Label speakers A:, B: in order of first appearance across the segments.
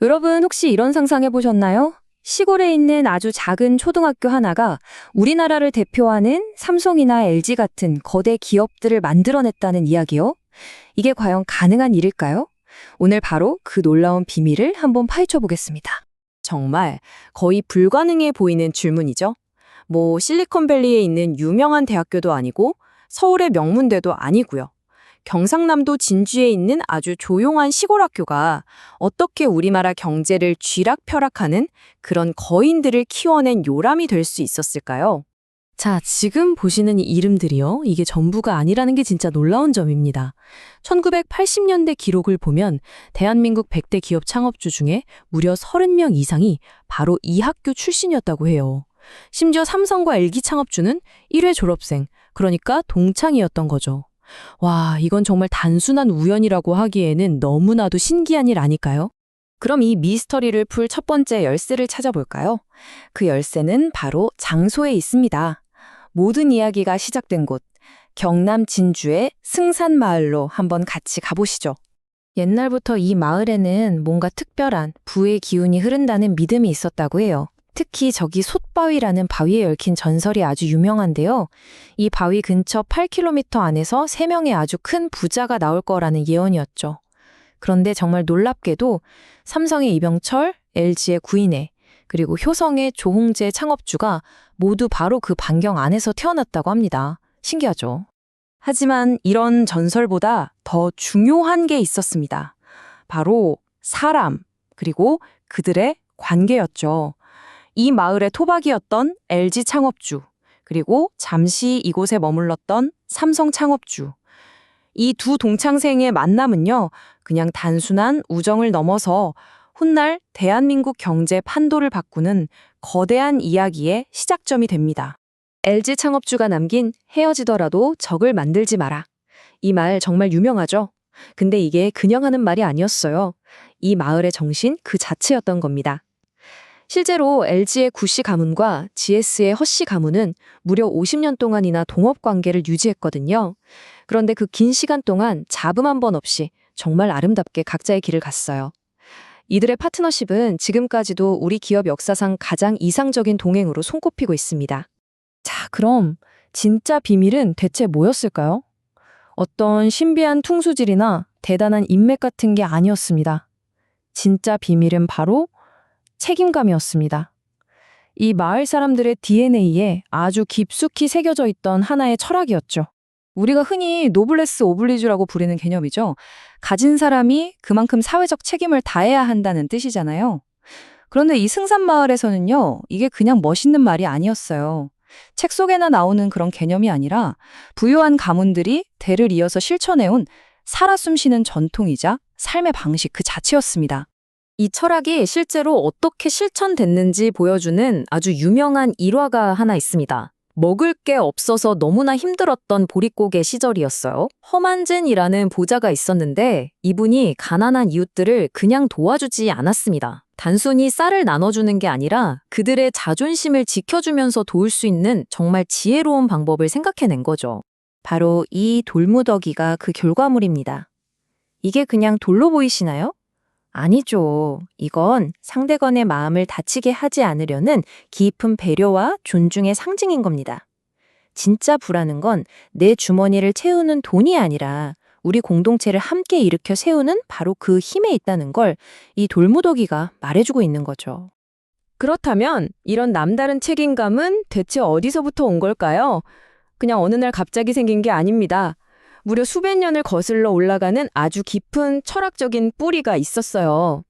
A: 여러분 혹시 이런 상상해 보셨나요? 시골에 있는 아주 작은 초등학교 하나가 우리나라를 대표하는 삼성이나 LG 같은 거대 기업들을 만들어냈다는 이야기요? 이게 과연 가능한 일일까요? 오늘 바로 그 놀라운 비밀을 한번 파헤쳐 보겠습니다.
B: 정말 거의 불가능해 보이는 질문이죠. 실리콘밸리에 있는 유명한 대학교도 아니고 서울의 명문대도 아니고요. 경상남도 진주에 있는 아주 조용한 시골 학교가 어떻게 우리나라 경제를 쥐락펴락하는 그런 거인들을 키워낸 요람이 될 수 있었을까요? 자, 지금 보시는 이 이름들이요. 이게 전부가 아니라는 게 진짜 놀라운 점입니다. 1980년대 기록을 보면 대한민국 100대 기업 창업주 중에 무려 30명 이상이 바로 이 학교 출신이었다고 해요. 심지어 삼성과 LG 창업주는 1회 졸업생, 그러니까 동창이었던 거죠. 와, 이건 정말 단순한 우연이라고 하기에는 너무나도 신기한 일 아닐까요? 그럼 이 미스터리를 풀 첫 번째 열쇠를 찾아볼까요? 그 열쇠는 바로 장소에 있습니다. 모든 이야기가 시작된 곳, 경남 진주의 승산마을로 한번 같이 가보시죠. 옛날부터 이 마을에는 뭔가 특별한 부의 기운이 흐른다는 믿음이 있었다고 해요. 특히 저기 솥바위라는 바위에 얽힌 전설이 아주 유명한데요. 이 바위 근처 8km 안에서 3명의 아주 큰 부자가 나올 거라는 예언이었죠. 그런데 정말 놀랍게도 삼성의 이병철, LG의 구인혜, 그리고 효성의 조홍재 창업주가 모두 바로 그 반경 안에서 태어났다고 합니다. 신기하죠? 하지만 이런 전설보다 더 중요한 게 있었습니다. 바로 사람, 그리고 그들의 관계였죠. 이 마을의 토박이었던 LG 창업주, 그리고 잠시 이곳에 머물렀던 삼성 창업주. 이 두 동창생의 만남은요, 그냥 단순한 우정을 넘어서 훗날 대한민국 경제 판도를 바꾸는 거대한 이야기의 시작점이 됩니다. LG 창업주가 남긴 헤어지더라도 적을 만들지 마라. 이 말 정말 유명하죠? 근데 이게 그냥 하는 말이 아니었어요. 이 마을의 정신 그 자체였던 겁니다. 실제로 LG의 구씨 가문과 GS의 허씨 가문은 무려 50년 동안이나 동업 관계를 유지했거든요. 그런데 그 긴 시간 동안 잡음 한 번 없이 정말 아름답게 각자의 길을 갔어요. 이들의 파트너십은 지금까지도 우리 기업 역사상 가장 이상적인 동행으로 손꼽히고 있습니다. 자, 그럼 진짜 비밀은 대체 뭐였을까요? 어떤 신비한 퉁수질이나 대단한 인맥 같은 게 아니었습니다. 진짜 비밀은 바로 책임감이었습니다. 이 마을 사람들의 DNA에 아주 깊숙이 새겨져 있던 하나의 철학이었죠. 우리가 흔히 노블레스 오블리주라고 부르는 개념이죠. 가진 사람이 그만큼 사회적 책임을 다해야 한다는 뜻이잖아요. 그런데 이 승산마을에서는요, 이게 그냥 멋있는 말이 아니었어요. 책 속에나 나오는 그런 개념이 아니라 부유한 가문들이 대를 이어서 실천해온 살아 숨쉬는 전통이자 삶의 방식 그 자체였습니다. 이 철학이 실제로 어떻게 실천됐는지 보여주는 아주 유명한 일화가 하나 있습니다. 먹을 게 없어서 너무나 힘들었던 보릿고개 시절이었어요. 허만진이라는 보자가 있었는데 이분이 가난한 이웃들을 그냥 도와주지 않았습니다. 단순히 쌀을 나눠주는 게 아니라 그들의 자존심을 지켜주면서 도울 수 있는 정말 지혜로운 방법을 생각해낸 거죠. 바로 이 돌무더기가 그 결과물입니다. 이게 그냥 돌로 보이시나요? 아니죠. 이건 상대방의 마음을 다치게 하지 않으려는 깊은 배려와 존중의 상징인 겁니다. 진짜 부라는 건 내 주머니를 채우는 돈이 아니라 우리 공동체를 함께 일으켜 세우는 바로 그 힘에 있다는 걸 이 돌무더기가 말해주고 있는 거죠. 그렇다면 이런 남다른 책임감은 대체 어디서부터 온 걸까요? 그냥 어느 날 갑자기 생긴 게 아닙니다. 무려 수백 년을 거슬러 올라가는 아주 깊은 철학적인 뿌리가 있었어요.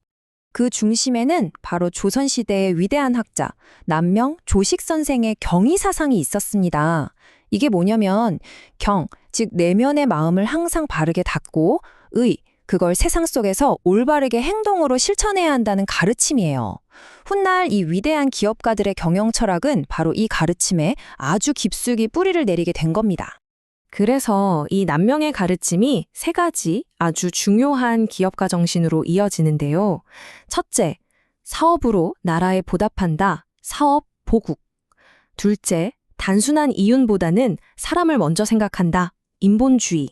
B: 그 중심에는 바로 조선시대의 위대한 학자, 남명 조식 선생의 경의 사상이 있었습니다. 이게 뭐냐면 경, 즉 내면의 마음을 항상 바르게 닫고 의, 그걸 세상 속에서 올바르게 행동으로 실천해야 한다는 가르침이에요. 훗날 이 위대한 기업가들의 경영 철학은 바로 이 가르침에 아주 깊숙이 뿌리를 내리게 된 겁니다. 그래서 이 남명의 가르침이 3가지 아주 중요한 기업가 정신으로 이어지는데요. 첫째, 사업으로 나라에 보답한다. 사업 보국. 둘째, 단순한 이윤보다는 사람을 먼저 생각한다. 인본주의.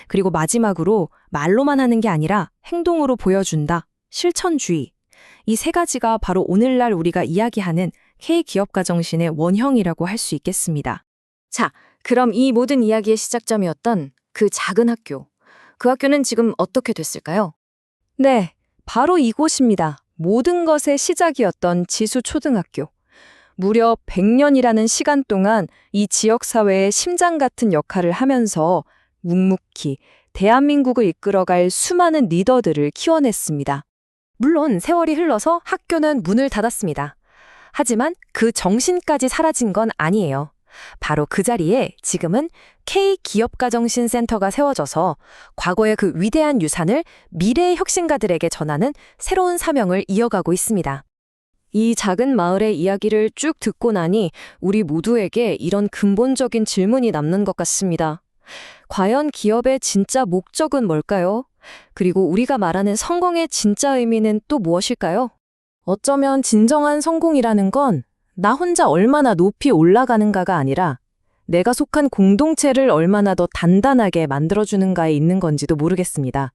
B: 그리고 마지막으로 말로만 하는 게 아니라 행동으로 보여준다. 실천주의. 이 세 가지가 바로 오늘날 우리가 이야기하는 K기업가 정신의 원형이라고 할 수 있겠습니다. 자, 그럼 이 모든 이야기의 시작점이었던 그 작은 학교. 그 학교는 지금 어떻게 됐을까요?
A: 네, 바로 이곳입니다. 모든 것의 시작이었던 지수초등학교. 무려 100년이라는 시간 동안 이 지역사회의 심장 같은 역할을 하면서 묵묵히 대한민국을 이끌어갈 수많은 리더들을 키워냈습니다. 물론 세월이 흘러서 학교는 문을 닫았습니다. 하지만 그 정신까지 사라진 건 아니에요. 바로 그 자리에 지금은 K기업가정신센터가 세워져서 과거의 그 위대한 유산을 미래의 혁신가들에게 전하는 새로운 사명을 이어가고 있습니다. 이 작은 마을의 이야기를 쭉 듣고 나니 우리 모두에게 이런 근본적인 질문이 남는 것 같습니다. 과연 기업의 진짜 목적은 뭘까요? 그리고 우리가 말하는 성공의 진짜 의미는 또 무엇일까요? 어쩌면 진정한 성공이라는 건 나 혼자 얼마나 높이 올라가는가가 아니라 내가 속한 공동체를 얼마나 더 단단하게 만들어주는가에 있는 건지도 모르겠습니다.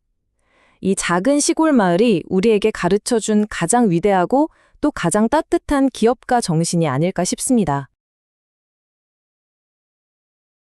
A: 이 작은 시골 마을이 우리에게 가르쳐준 가장 위대하고 또 가장 따뜻한 기업가 정신이 아닐까 싶습니다.